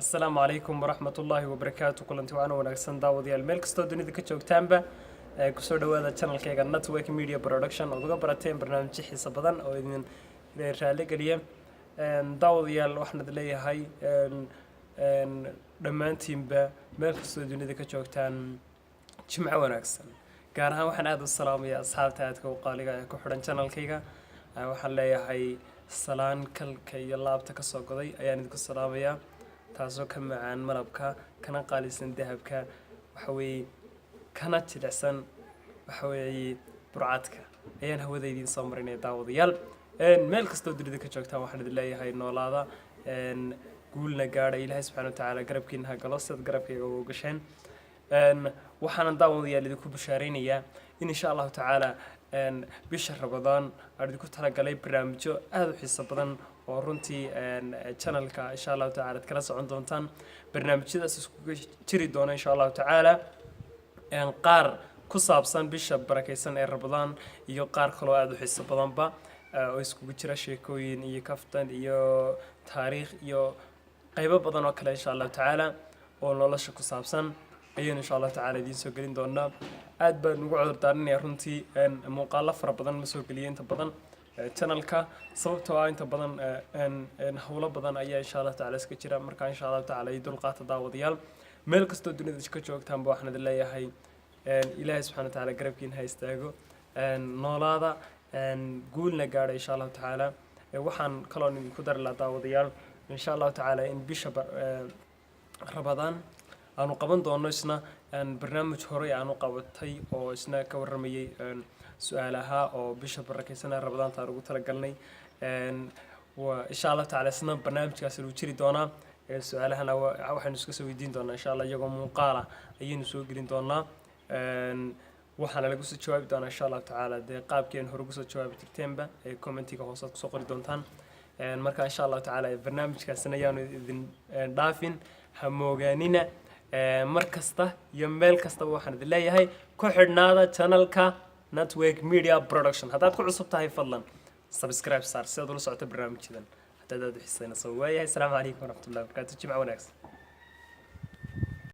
السلام عليكم ورحمة الله وبركاته كلنتي وأنا ونكسن داود يا الملك استوديو ذيك تشوك تامبا كسر هذا channel كيغا نتورك ميديا برودكشن أو براتين برنامج حسا بدن أو إذن رالي قليا داود يا وحنا دليا هاي دمان تيمبا ملك استوديو ذيك تشوك تان جمع ونكسن كارها وحنا هذا السلام يا أصحاب تاعتك وقالي كحرن channel كيغا وحنا ليا هاي سلان كل كي الله بتكسر قضي أيان ذيك السلام يا taasoo ka macaan malabka kana qaalisan dahabka waxa weey kana jilicsan waxa weey burcadka ayaan hawadaydiin soo marinay daawadayaal meel kastoo dunida ka joogtaan waxaan idin leeyahay noolaada guulna gaadha ilaahay subxaanahu wa ta'aala garabkiina ha galo sad garabkayga ugu gasheen waxaan daawadayaal idinku bashaaraynayaa in insha Allah ta'aala bisha Ramadaan aan idinku talagalay barnaamijyo aad u xiiso badan oo runtii channelka insha Allah ta'ala kala socon doontaan barnaamijyadaas isku jiri doona insha Allah ta'ala qaar ku saabsan bisha barakeysan ee Ramadaan iyo qaar kale oo aad u xiiso badanba oo isku jira sheekooyin iyo kaftan iyo taariikh iyo qaybo badan oo kale insha Allah ta'ala oo nolosha ku saabsan ayaan insha Allah ta'ala idin soo gelin doonaa aad baan ugu cudurdaaranayaa runtii muuqaalo fara badan ma soo geliyay inta badan channelka sababtoo ah inta badan hawlo badan ayaa insha Allah ta'ala iska jira marka insha Allah ta'ala ay dulqaata daawadayaal meel kasto dunida ka joogtaan baa waxaan idin leeyahay ilaahay subxaanahu wa ta'ala garabkiina ha istaago noolaada guulna gaadha insha Allah ta'ala waxaan kaloo idinku dar la daawadayaal insha Allah ta'ala in bisha Ramadaan aanu qaban doono isna barnaamij hore aanu qabatay oo isna ka waramayay su'aalaha oo bisha barakeysan Ramadaan taar ugu talagalnay insha Allah ta'ala isna barnaamijkaas uu jiri doona su'aalahana waxaan isku soo weydiin doonaa insha Allah iyagoo muuqaala ayaynu soo gelin doonaa waxaana lagu soo jawaabi doonaa insha Allah ta'ala qaabkeen hore ugu soo jawaabi jirteenba commentiga hoose ku soo qori doontaan marka insha Allah ta'ala barnaamijkaasna ayaanu idin dhaafin ha moogaanina markasta iyo meel kasta waxaan idin leeyahay ku xidhnaada channelka Network Media Production haddaad ku cusub tahay fadlan subscribe saar si aad ula socoto barnaamijyadan haddaad xiisaynayso waayahay assalaamu calaykum waraxmatullaahi wabarakaatuh jimco wanaagsan